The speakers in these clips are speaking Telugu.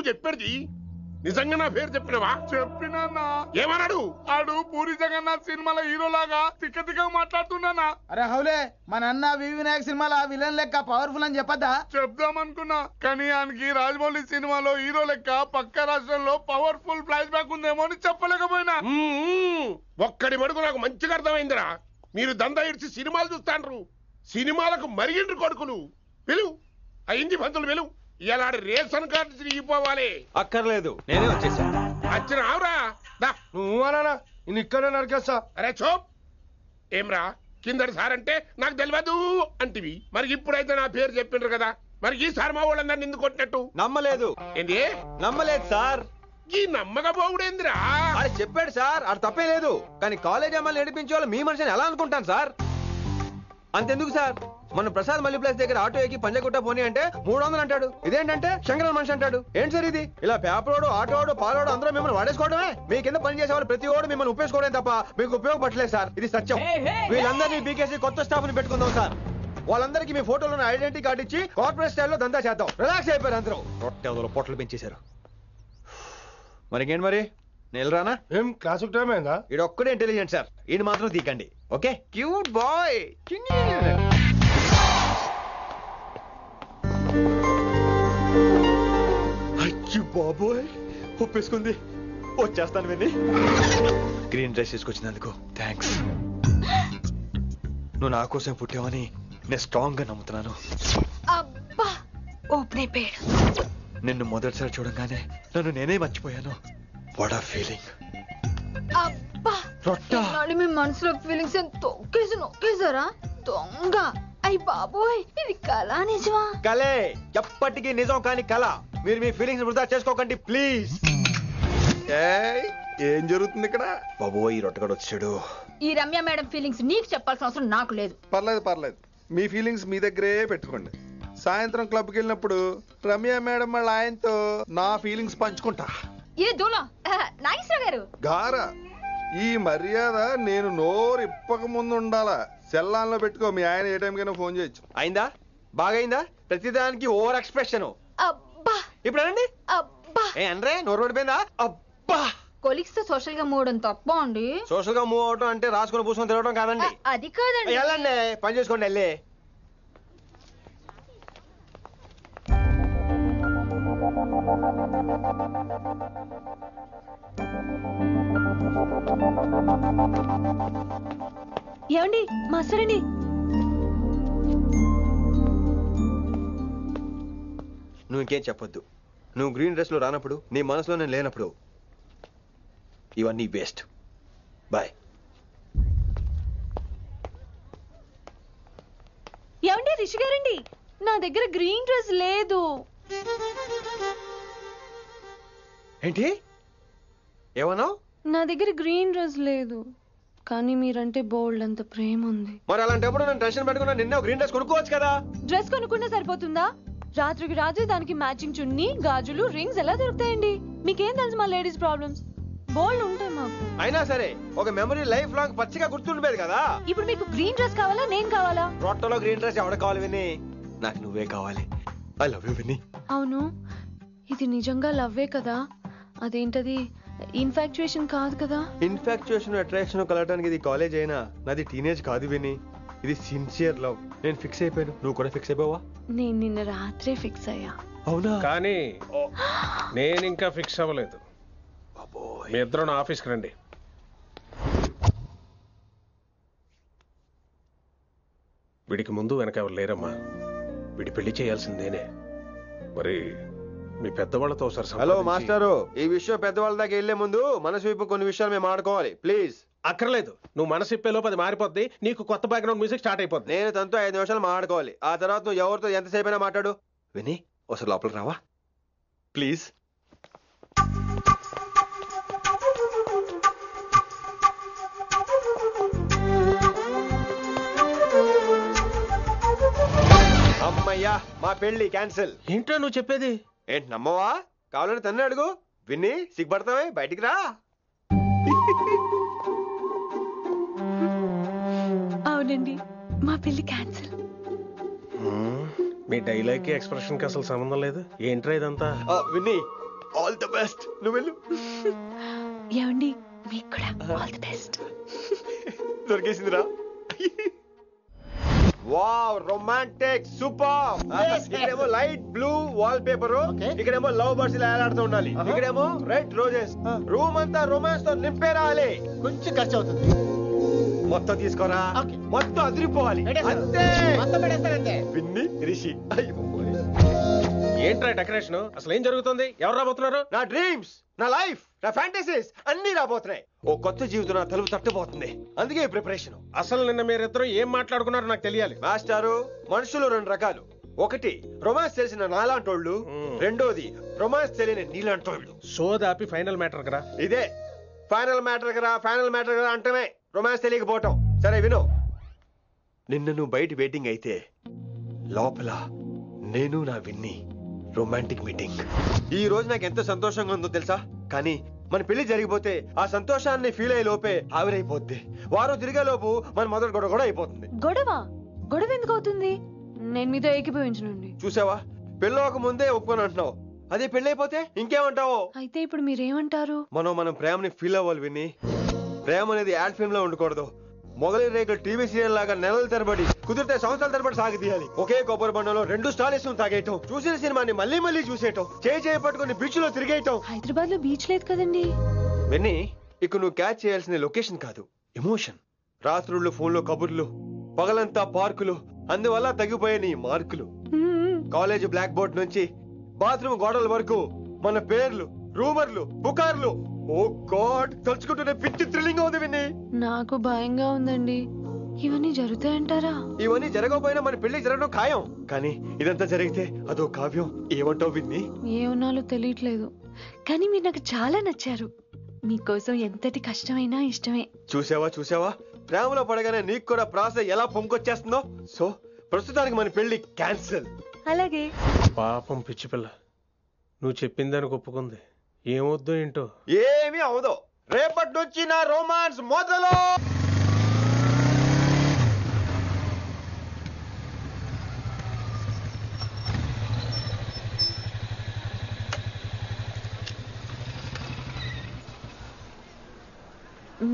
చెప్పేది నిజంగా నా పేరు చెప్పినవా? చెప్పినా. ఏమన్నాడు? ఆడు పూరి జగన్నాథ్ సినిమాలో హీరోలాగా తిక్క మాట్లాడుతున్నానా. అరే హౌలే మన అన్న వినాయక్ సినిమాలో విలన్ లెక్క పవర్ఫుల్ అని చెప్పద్దా? చెప్దామనుకున్నా కానీ ఆయనకి రాజమౌళి సినిమాలో హీరో లెక్క పక్క రాష్ట్రంలో పవర్ఫుల్ ఫ్లాష్ బ్యాక్ ఉందేమో అని చెప్పలేకపోయినా. ఒక్కడి మడుగు నాకు మంచిగా అర్థమైందిరా. మీరు దందా ఇడిచి సినిమాలు చూస్తాండ్రు, సినిమాలకు మరిగిండ్రు కొడుకులు. పిలువు అయింది పంతులు పిలువు. ఇలా రేషన్ కార్డు తిరిగిపోవాలి. అక్కర్లేదు, నేనే వచ్చేసా. వచ్చిన ఆవురా. నువ్వు ఇక్కడే నరికేస్తా. అరే చోప్. ఏమ్రా కిందటి సార్ అంటే నాకు తెలియదు అంటివి, మరి ఇప్పుడైతే నా పేరు చెప్పిండ్రు కదా, మరి ఈ సార్ మా వాళ్ళందరినీ ఎందుకు కొట్టినట్టు? నమ్మలేదు. ఏంది నమ్మలేదు సార్. ఈ నమ్మకపోవుడేందిరా? అది చెప్పాడు సార్, అది తప్పే లేదు. కానీ కాలేజ్ అమ్మాయిలు నడిపించే వాళ్ళు మీ మనిషిని ఎలా అనుకుంటాను సార్? అంతెందుకు సార్, మన ప్రసాద్ మల్లి ప్లేస్ దగ్గర ఆటో ఎక్కి పంజగుట్ట పోనీ అంటే 300 అంటాడు. ఇదేంటంటే శంకరన్ మనిషి అంటాడు. ఏంటి సార్ ఇది? ఇలా పేపరోడు, ఆటోడు, పాలోడు అందరూ మిమ్మల్ని వాడేసుకోవడమే. మీ కింద పని చేసే వాళ్ళు ప్రతి ఓడు మిమ్మల్ని ఉపయోగించుకోవడం తప్ప మీకు ఉపయోగపడలేదు సార్. ఇది సత్యం. వీళ్ళందరినీ బీకేసి కొత్త స్టాఫ్ ని పెట్టుకుందాం సార్. వాళ్ళందరికీ మీ ఫోటోలను ఐడెంటిటీ కార్డు ఇచ్చి కార్పొరేట్ స్టైల్లో దందా చేద్దాం. రిలాక్స్ అయిపోయారు అందరూ. రొట్టె పొట్టలు పెంచేశారు. మరికేంటి మరి నేను రానా? ఏం క్లాస్ టైం అయిందా? ఇది ఒక్కడే ఇంటెలిజెంట్ సార్, ఇది మాత్రం తీకండి. Okay cute boy. అచ్చి బాబోయ్, ఒప్పేసుకుంది. వచ్చేస్తాను విని. గ్రీన్ డ్రెస్ తీసుకొచ్చినందుకు థ్యాంక్స్. నువ్వు నా కోసం పుట్టావని నేను స్ట్రాంగ్ గా నమ్ముతున్నాను. అబ్బా ఓపెన్ అయిపోయాడు. నిన్ను మొదటిసారి చూడంగానే నన్ను నేనే మర్చిపోయాను. వాట్ ఆ ఫీలింగ్. అబ్బా రొట్టా మీ మనసులో ఫీలింగ్స్ తొక్కేసి నొక్కేసారా దొంగ? అయ్యి బాబోయ్, ఇది కళ నిజమా? కలే, ఎప్పటికీ నిజం కాని కళ. మీరు మీ ఫీలింగ్స్ వృధా చేసుకోకండి ప్లీజ్. ఏం జరుగుతుంది ఇక్కడ? బాబోయ్, ఈ రొట్టగడు వచ్చాడు. ఈ రమ్య మేడం ఫీలింగ్స్ నీకు చెప్పాల్సిన అవసరం నాకు లేదు. పర్లేదు, మీ ఫీలింగ్స్ మీ దగ్గరే పెట్టుకోండి. సాయంత్రం క్లబ్కి వెళ్ళినప్పుడు రమ్య మేడం వాళ్ళ ఆయనతో నా ఫీలింగ్స్ పంచుకుంటా. ఏ దూలా నాగేశ్వర గారు గారా, ఈ మర్యాద నేను నోరు ఇప్పక ముందు ఉండాలా. సెల్లాన్లో పెట్టుకో, మీ ఆయన ఏ టైంకైనా ఫోన్ చేయొచ్చు. అయిందా? బాగైందా? ప్రతిదానికి ఓవర్ ఎక్స్ప్రెషన్. అబ్బా ఇప్పుడు అనండి. అబ్బా ఏ అనరే, నోరు పడిపోయిందా? అబ్బా. కొలిక్స్ తో సోషల్ గా మూవడం తప్ప అండి. సోషల్ గా మూవ్ అవటం అంటే రాసుకొని పూసుకొని తిరగడం కాదండి. అది కాదండి. వెళ్ళండి, పని చేసుకోండి వెళ్ళి. ఏమండి మాస్టర్ అండి, నువ్వు ఇంకేం చెప్పొద్దు. నువ్వు గ్రీన్ డ్రెస్ లో రానప్పుడు, నీ మనసులో నేను లేనప్పుడు ఇవన్నీ వేస్ట్. బాయ్. ఏమండి రిషి గారండి, నా దగ్గర గ్రీన్ డ్రెస్ లేదు. ఏంటి ఏమన్నావు? నా దగ్గర గ్రీన్ డ్రెస్ లేదు, కానీ మీరంటే బోల్డ్ అంత ప్రేమ ఉంది. మరి అలాంటప్పుడు నేను టెన్షన్ పెట్టుకున్నా, నిన్నే గ్రీన్ డ్రెస్ కొనుక్కోవచ్చు కదా. డ్రెస్ కొనుక్కుంటే సరిపోతుందా? రాత్రికి రాత్రి దానికి మ్యాచింగ్ చున్నీ, గాజులు, రింగ్స్ ఎలా దొరుకుతాయండి? మీకేం తెలుసు మా లేడీస్ ప్రాబ్లమ్స్? బోల్డ్ ఉంటాయి మాకు. అయినా సరే ఒక మెమరీ లైఫ్ లాంగ్ పచ్చిగా గుర్తుండిపోయేది కదా. ఇప్పుడు మీకు గ్రీన్ డ్రెస్ కావాలా, నేను కావాలా? రొట్టలో గ్రీన్ డ్రెస్ ఎవడ కావాలి విని? నాకు నువ్వే కావాలి. ఐ లవ్ యూ విని. అవును, ఇది నిజంగా లవ్వే కదా? అదేంటది ఇన్ఫాక్చుయేషన్ కాదు కదా? ఇన్ఫాక్చుయేషన్ అట్రాక్షన్ కలగడానికి ఇది కాలేజ్ అయినా నాది టీనేజ్ కాదు విని. ఇది సిన్సియర్ లవ్. నేను ఫిక్స్ అయిపోయాను, నువ్వు కూడా ఫిక్స్ అయిపోవా? నేను నిన్న రాత్రే ఫిక్స్ అయ్యా. అవునా? కానీ నేను ఇంకా ఫిక్స్ అవ్వలేదు. మీ ఇద్దరు నా ఆఫీస్కి రండి. వీడికి ముందు వెనక ఎవరు లేరమ్మా. వీడి పెళ్లి చేయాల్సిందేనే. మరి మీ పెద్దవాళ్ళతో ఒకసారి హలో మాస్టారు, ఈ విషయం పెద్దవాళ్ళ దాకా వెళ్లే ముందు మనసు వైపు కొన్ని విషయాలు మేము ఆడుకోవాలి ప్లీజ్. అక్కర్లేదు, నువ్వు మనసు ఇప్పేలోపు అది మారిపోద్ది. నీకు కొత్త బ్యాక్గ్రౌండ్ మ్యూజిక్ స్టార్ట్ అయిపోద్ది. నేను తనతో 5 నిమిషాలు మాట్లాడుకోవాలి. ఆ తర్వాత నువ్వు ఎవరితో ఎంతసేపు అయినా మాట్లాడు. విని ఒకసారి లోపలికి రావా ప్లీజ్? అమ్మయ్యా, మా పెళ్లి క్యాన్సిల్. ఏంటో నువ్వు చెప్పేది? ఏంటి నమ్మవా? కావాలని తన్నే అడుగు. విన్ని సిగ్గుపడతావే, బయటికి రా. అవునండి, మా పెళ్లి క్యాన్సిల్. మీ డైలాగ్ కి ఎక్స్ప్రెషన్ కి అసలు సంబంధం లేదు. ఏంట్రా ఇదంతా? విన్ని ఆల్ ది బెస్ట్. నువ్వు వెళ్ళు. ఏమండి మీకు కూడా ఆల్ ది బెస్ట్. దొరికేసిందిరా. Wow, romantic, super. ఇక్కడేమో లైట్ బ్లూ వాల్ పేపర్, ఇక్కడేమో లవ్ బర్డ్స్ ఇలా ఏలాడుతూ ఉండాలి, ఇక్కడేమో రెడ్ రోజెస్. రూమ్ అంతా రొమాన్స్ తో నింపే రావాలి. కొంచెం ఖర్చు అవుతుంది. మొత్తం తీసుకోరా, మొత్తం అదిరిపోవాలి. అంతే, మొత్తం పెడేస్తానంతే. పిన్ని రిషి. ఏంట్రా డెకరేషన్? అసలు ఏం జరుగుతుంది? ఎవరు రాబోతున్నారు? నా డ్రీమ్స్, నా లైఫ్, నా ఫ్యాంటసీస్ అన్ని రాబోతున్నాయి. ఓ కొత్త జీవితం నా తలుపు తట్టబోతుంది. అందుకే ప్రిపరేషన్. అసలు నిన్న మీరిద్దరు ఏం మాట్లాడుకున్నారో నాకు తెలియాలి. మాస్టారు, మనుషులు రెండు రకాలు. ఒకటి రొమాన్స్ తెలిసిన నాలాంటోళ్ళు, రెండోది రొమాన్స్ తెలియని నీలాంటోళ్ళు. సోదాపి ఫైనల్ మ్యాటర్ కదా. ఇదే ఫైనల్ మ్యాటర్ కదా. ఫైనల్ మ్యాటర్ కదా అంటమే రొమాన్స్ తెలియకపోవటం. సరే విను, నిన్న నువ్వు బయట వెయిటింగ్ అయితే లోపల నేను నా విన్ని రొమాంటిక్ మీటింగ్. ఈ రోజు నాకు ఎంత సంతోషంగా ఉందో తెలుసా? కానీ మన పెళ్లి జరిగిపోతే ఆ సంతోషాన్ని ఫీల్ అయ్యే లోపే ఆవిరైపోద్ది. వారం తిరిగే లోపు మన మొదటి గొడవ కూడా అయిపోతుంది. గొడవ ఎందుకు అవుతుంది? నేను మీతో ఏకీభవించనండి. చూసావా, పెళ్ళవక ముందే ఒప్పుకొని అంటున్నావు. అదే పెళ్లి అయిపోతే ఇంకేమంటావు? అయితే ఇప్పుడు మీరేమంటారు? మనం ప్రేమని ఫీల్ అవ్వాలి విని. ప్రేమ అనేది యాడ్ ఫిల్మ్ లో ఉండకూడదు. మొగలి రేకులు టీవీ సీరియల్ లాగా నెలల తరబడి, కుదిరితే సంవత్సరాల తరబడి సాగి తీయాలి. ఒకే కొబ్బరి బండలో 2 స్టాలిస్ తాగేయటం, చూసిన సినిమాని మళ్ళీ మళ్ళీ చూసేయటం, చేయి పట్టుకుని బీచ్ లో తిరిగేయటం. హైదరాబాద్ లో బీచ్ లేదు కదండి. విన్ని, ఇక నువ్వు క్యాచ్ చేయాల్సిన లొకేషన్ కాదు, ఎమోషన్. రాత్రుళ్ళు ఫోన్లో కబుర్లు, పగలంతా పార్కులు, అందువల్ల తగ్గిపోయే నీ మార్కులు. కాలేజ్ బ్లాక్ బోర్డ్ నుంచి బాత్రూమ్ గోడల వరకు మన పేర్లు, రూమర్లు, పుకార్లు. ఓ గాడ్, తలుచుకుంటూనే పిచ్చి థ్రిల్లింగ్ ఉంది విన్ని. నాకు భయంగా ఉందండి. ఇవన్నీ జరుగుతాయంటారా? ఇవన్నీ జరగకపోయినా మన పెళ్లి జరగడం ఖాయం. కానీ ఇదంతా జరిగితే అదో కావ్యం. ఏమంటావు విన్ని? ఏమన్నాలో తెలియట్లేదు, కానీ మీరు నాకు చాలా నచ్చారు. మీకోసం ఎంతటి కష్టమైనా ఇష్టమే. చూసావా, ప్రేమలో పడగానే నీకు కూడా ప్రాస ఎలా పొంకొచ్చేస్తుందో. సో ప్రస్తుతానికి మన పెళ్లి క్యాన్సిల్. అలాగే. పాపం పిచ్చి పిల్ల, నువ్వు చెప్పిందని ఒప్పుకుంది. ఏమొద్దు ఏంటో. ఏమీ అవదో. రేపటి నుంచి నా రొమాన్స్ మొదలు.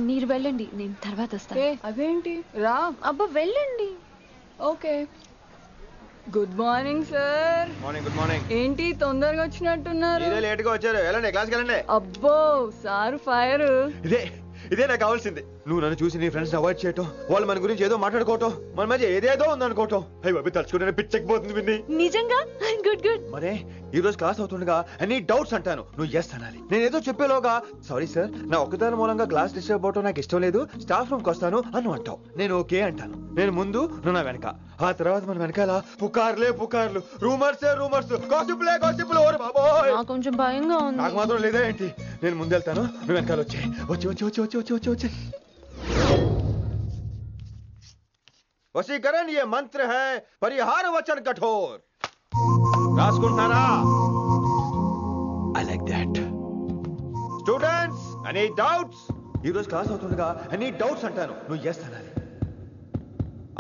మీరు వెళ్ళండి, నేను తర్వాత వస్తాను. అదేంటి రా. అబ్బా వెళ్ళండి. Okay. Good morning sir. Morning. Good morning. ఏంటి తొందరగా వచ్చినట్టున్నారు? మీరే లేట్ గా వచ్చారు. వెళ్ళండి, క్లాస్కి వెళ్ళండి. అబ్బో సార్ ఫైర్. ఇదే నాకు కావాల్సింది. నువ్వు నన్ను చూసి నీ ఫ్రెండ్స్ అవాయిడ్ చేయటం, వాళ్ళు మన గురించి ఏదో మాట్లాడుకోవటం, మన మధ్య ఏదేదో ఉందనుకోవటం. అయ్యి బాబు, తలుచుకుంటే పిచ్చెక్కిపోతుంది విన్ని. నిజంగా? గుడ్. మరే ఈ రోజు క్లాస్ అవుతుండగా ఎనీ డౌట్స్ అంటాను, నువ్వు ఎస్ అనాలి. నేను ఏదో చెప్పేలోగా సారీ సార్, నా ఒక్కదాని మూలంగా క్లాస్ డిస్టర్బ్ అవటం నాకు ఇష్టం లేదు, స్టాఫ్ రూమ్ కి వస్తాను అని అంటావు. నేను ఓకే అంటాను. నేను ముందు, నువ్వు నా వెనక. ఆ తర్వాత మన వెనకాల పుకార్లు, రూమర్స్, గాసిప్లే. ఓరే బాబోయ్, నాకు కొంచెం భయంగా ఉంది. నాకు మాత్రం లేదా ఏంటి? నేను ముందెళ్తాను, నువ్వు వెనకాల వచ్చి. వశీకరణ ये मंत्र है, परिहार वचन कठोर. రాసుకుంటున్నారా? I like that. Students, any doubts? ఈ రోజు క్లాస్ అవుతుండగా ఎనీ డౌట్స్ అంటాను, నువ్వు ఎస్ అనాలి.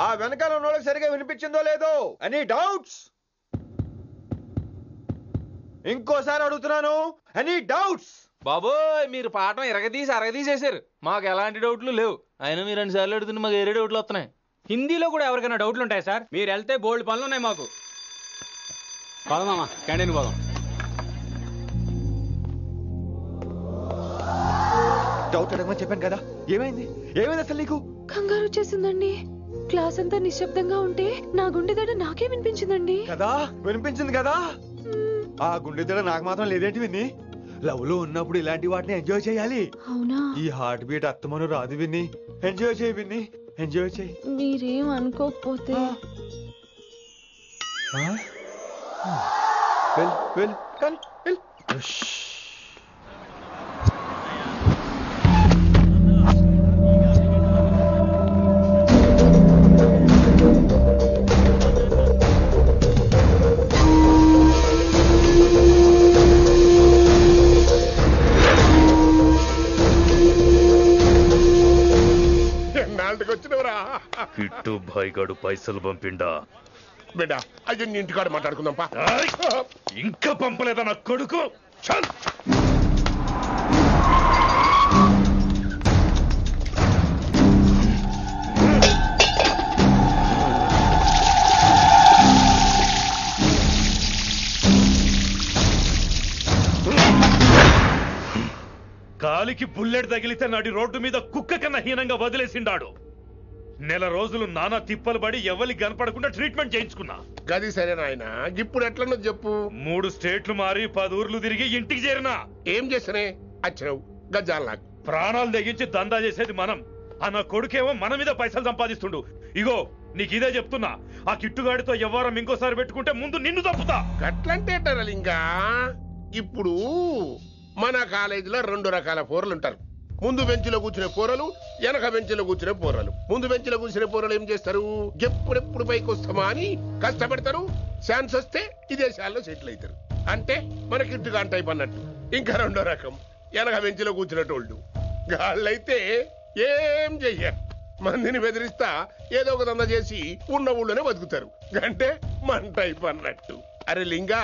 ఆ వెనకాల ఉన్న వాళ్ళకి సరిగా వినిపించిందో లేదో? Any doubts? ఇంకోసారి అడుగుతున్నాను, ఎనీ డౌట్స్? బాబోయ్, మీరు పాఠం అరగదీసేశారు. మాకు ఎలాంటి డౌట్లు లేవు. అయినా మీరు 2 సార్లు అడుగుతుంటే మాకు ఏరే డౌట్లు వస్తున్నాయి. హిందీలో కూడా ఎవరికైనా డౌట్లు ఉంటాయి సార్? మీరు వెళ్తే బోల్డ్ పనులు ఉన్నాయి మాకు. పదమామా, క్యాంటీన్ పోదాం. డౌట్ అడగమని చెప్పాను కదా, ఏమైంది అసలు నీకు? కంగారు వచ్చేసిందండి. క్లాస్ అంతా నిశ్శబ్దంగా ఉంటే నా గుండె దడ నాకే వినిపించిందండి. కదా, వినిపించింది కదా. ఆ గుండె దడ నాకు మాత్రం లేదేంటి విన్ని? లవ్ లో ఉన్నప్పుడు ఇలాంటి వాటిని ఎంజాయ్ చేయాలి. అవునా? ఈ హార్ట్ బీట్ అత్తమను రాదు విన్ని. ఎంజాయ్ చేయి విన్ని, ఎంజాయ్ చేయి. మీరేం అనుకోకపోతే. వెల్ కానీ వెల్. వచ్చినవరా? కిట్టు భాయ్ గాడు పైసలు పంపిండా? బిడ్డ, అయ్యో నీ ఇంటికాడ మాట్లాడుకుందాంపా. ఇంకా పంపలేదా నా కొడుకు? చల్. కాలికి బుల్లెట్ తగిలితే నాటి రోడ్డు మీద కుక్క కన్నా హీనంగా వదిలేసిండాడు. నెల రోజులు నానా తిప్పలు పడి ఎవరికి కనపడకుండా ట్రీట్మెంట్ చేయించుకున్నా. గది సరే నాయన, ఇప్పుడు ఎట్లనో చెప్పు. 3 స్టేట్లు మారి 10 ఊర్లు తిరిగి ఇంటికి చేరినా. ఏం చేసినే వచ్చినావు గజ్జాలు నాకు. ప్రాణాలు తెగించి దందా చేసేది మనం. ఆ నా కొడుకేమో మన మీద పైసలు సంపాదిస్తుండు. ఇగో నీకు ఇదే చెప్తున్నా, ఆ కిట్టుగాడితో ఎవరం ఇంకోసారి పెట్టుకుంటే ముందు నిన్ను తప్పుతా. గట్లంటే ఇంకా ఇప్పుడు మన కాలేజీలో 2 రకాల పోరలు ఉంటారు. ముందు బెంచ్లో కూర్చునే పోరలు, వెనక బెంచ్లో కూర్చునే పోరలు. ముందు బెంచ్లో కూర్చునే పోరలు ఏం చేస్తారు? ఎప్పుడెప్పుడు పైకి వస్తామా అని కష్టపడతారు. ఛాన్స్ వస్తే విదేశాల్లో సెటిల్ అవుతారు. అంటే మన కిట్టుగా టైప్ అన్నట్టు. ఇంకా 2వ రకం వెనక బెంచ్లో కూర్చునేటోళ్ళు. గాళ్ళైతే ఏం చెయ్యరు, మందిని బెదిరిస్తా ఏదో ఒక దంద చేసి ఉన్న ఊళ్ళోనే బతుకుతారు. అంటే మన టైప్ అన్నట్టు. అరే లింగా,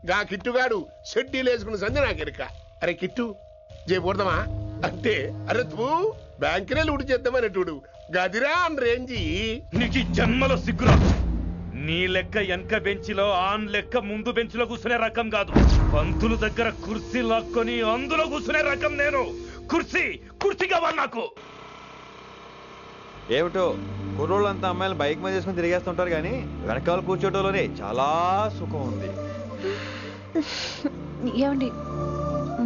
గా కిట్టుగాడు షెడ్డీలు వేసుకున్న సంధి నాకెరక. అరే కిట్టు చేయకూడదమా అంటే, అరే తూ బ్యాంకునే లూటు చేద్దామనేటోడు గదిరా అని రేంజి. నీకు జన్మలో సిగ్గురా. నీ లెక్క వెనక బెంచిలో ఆన్ లెక్క ముందు బెంచ్లో కూర్చునే రకం కాదు. పంతులు దగ్గర కుర్చీ లాక్కొని అందులో కూర్చునే రకం నేను. కుర్చీ కావాలి నాకు. ఏమిటో కుర్రోళ్ళంతా అమ్మాయిలు బైక్ మీద చేసుకుని తిరిగేస్తుంటారు కానీ వెనకాల కూర్చోటంలోనే చాలా సుఖం ఉంది. ఏమండి,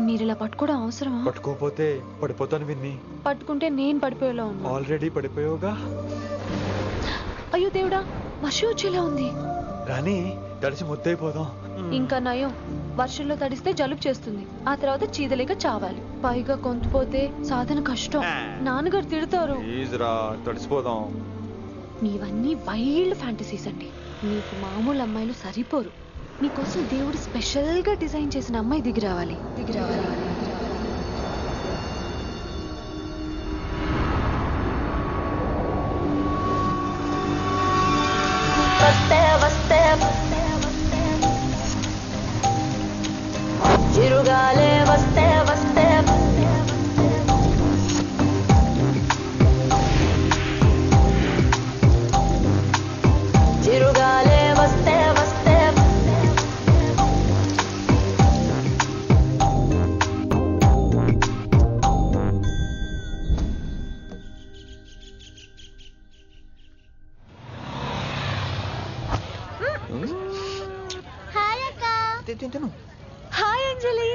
మీరు ఇలా పట్టుకోవడం అవసరమా? పట్టుకోపోతే పడిపోతాను విన్ని. పట్టుకుంటే నేను పడిపోయేలా ఉన్నా. ఆల్రెడీ పడిపోయావుగా. అయ్యో దేవుడా, వర్షం వచ్చేలా ఉంది. రాని తడిసి ముద్దైపోదాం. ఇంకా నయం, వర్షంలో తడిస్తే జలుబు చేస్తుంది. ఆ తర్వాత చీదలేక చావాలి. పైగా కొంతపోతే సాధన కష్టం. నాన్నగారు తిడతారు. తడిసిపోదాం. మీవన్నీ వైల్డ్ ఫ్యాంటసీస్ అండి. మీకు మామూలు అమ్మాయిలు సరిపోరు. మీకోసం దేవుడు స్పెషల్ గా డిజైన్ చేసిన అమ్మాయి దిగి రావాలి. చిరుగాలే వస్తే వస్తే చిరుగాలే వస్తే వస్తే హాయ్ అక్క. హాయ్ అంజలి.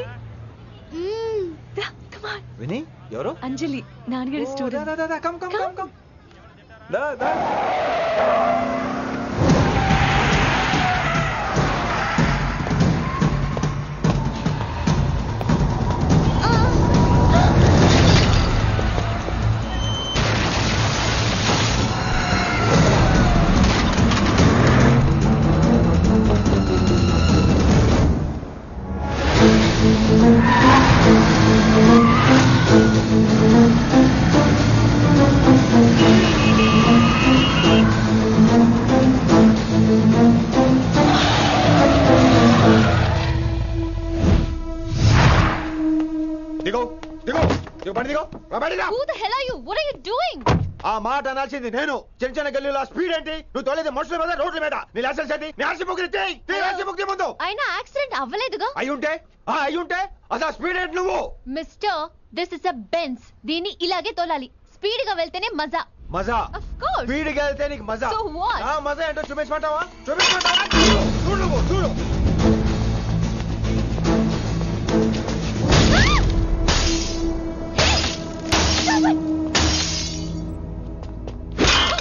విని ఎవరు? అంజలి, నాన్నగారి స్టూడెంట్. ఆ మాట అనాల్సింది నేను. చిన్న చిన్న గల్లీలో స్పీడ్ ఏంటి? నువ్వు తోలేది మనుషుల మీద, రోడ్ల మీద. నీ లైసెన్స్ ఏంటి? నీ ఆర్సీ బుక్ ఇచ్చేయ్. ముందు అయినా యాక్సిడెంట్ అవ్వలేదుగా. అయ్యుంటే అసలు స్పీడ్ ఏంటి నువ్వు? Mister, this is a Benz. దీన్ని ఇలాగే తోలాలి. స్పీడ్ గా వెళ్తేనే మజా. Of course. Speed గా వెళ్తే నీకు మజా. So what? మజా ఏంటో చూపించమంటావా? చూడు.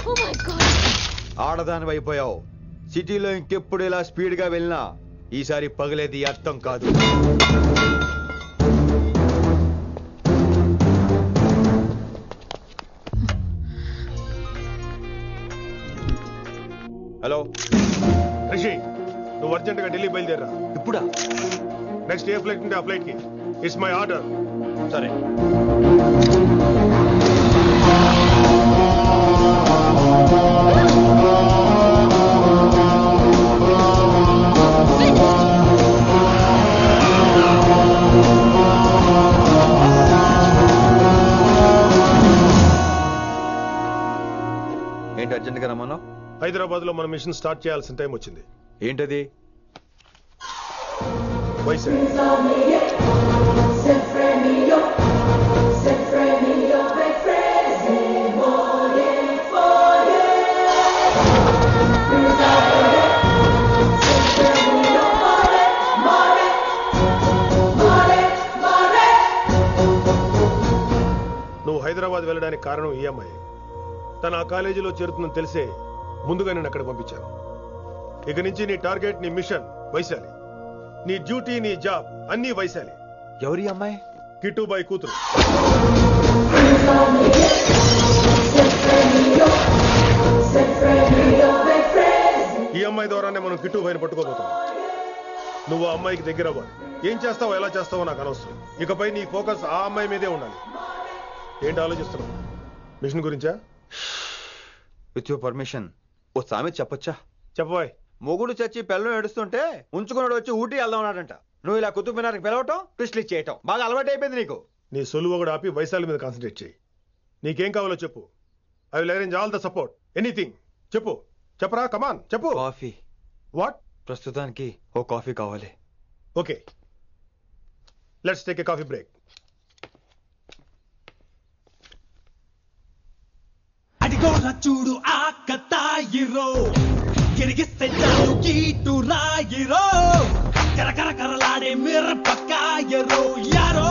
Oh my God. ఆడదాని అయిపోయావు. సిటీలో ఇంకెప్పుడు ఇలా స్పీడ్ గా వెళ్ళినా ఈసారి పగిలేది అర్థం కాదు. హలో రిషి, నువ్వు అర్జెంట్ గా ఢిల్లీ బయలుదేరా. ఇప్పుడా? నెక్స్ట్ ఏ ఫ్లైట్ ఉంటే ఆ ఫ్లైట్ కి. It's my order. సరే. అర్జెంట్గా రమ్మను. హైదరాబాద్ లో మన మిషన్ స్టార్ట్ చేయాల్సిన టైం వచ్చింది. ఏంటది? నువ్వు హైదరాబాద్ వెళ్ళడానికి కారణం ఈ అమ్మాయి. తను ఆ కాలేజీలో చేరుతుందని తెలిసే ముందుగా నేను అక్కడ పంపించాను. ఇక నుంచి నీ టార్గెట్, నీ మిషన్ వైశాలి, నీ డ్యూటీ, నీ జాబ్ అన్నీ వైశాలి. ఎవరి అమ్మాయి? కిట్టుబాయి కూతురు. ఈ అమ్మాయి ద్వారానే మనం కిట్టుబాయిని పట్టుకోబోతున్నాం. నువ్వు ఆ అమ్మాయికి దగ్గర అవ్వాలి. ఏం చేస్తావో ఎలా చేస్తావో నాకు అనవసరం. ఇకపై నీ ఫోకస్ ఆ అమ్మాయి మీదే ఉండాలి. ఏంటి ఆలోచిస్తున్నావు? మిషన్ గురించా? విత్ యువర్ పర్మిషన్ ఓ సామెత చెప్పొచ్చా? చెప్పబాయ్. మొగుడు చచ్చి పిల్లలు ఏడుస్తుంటే ఉంచుకున్నాడు వచ్చి ఊటీ వెళ్దాం అన్నాడంట. నువ్వు ఇలా కుతుబ్ మినార్కి పిలవటం, ట్విస్ట్లు చేయటం బాగా అలవాటు అయిపోయింది నీకు. నీ సొలువు కూడా ఆపి వైశాలి మీద కాన్సన్ట్రేట్ చేయి. నీకేం కావాలో చెప్పు. I will arrange all the support. Anything చెప్పు. చెప్పరా, కమాన్ చెప్పు. కాఫీ. వాట్? ప్రస్తుతానికి ఓ కాఫీ కావాలి. Okay, let's take a coffee break. అడిగోరా చూడు ఆ కతాయిరో, గిరిగిస్తే చాలు కీటు రాయిరో, కరకర కరలాడే మిరపకాయరో యారో.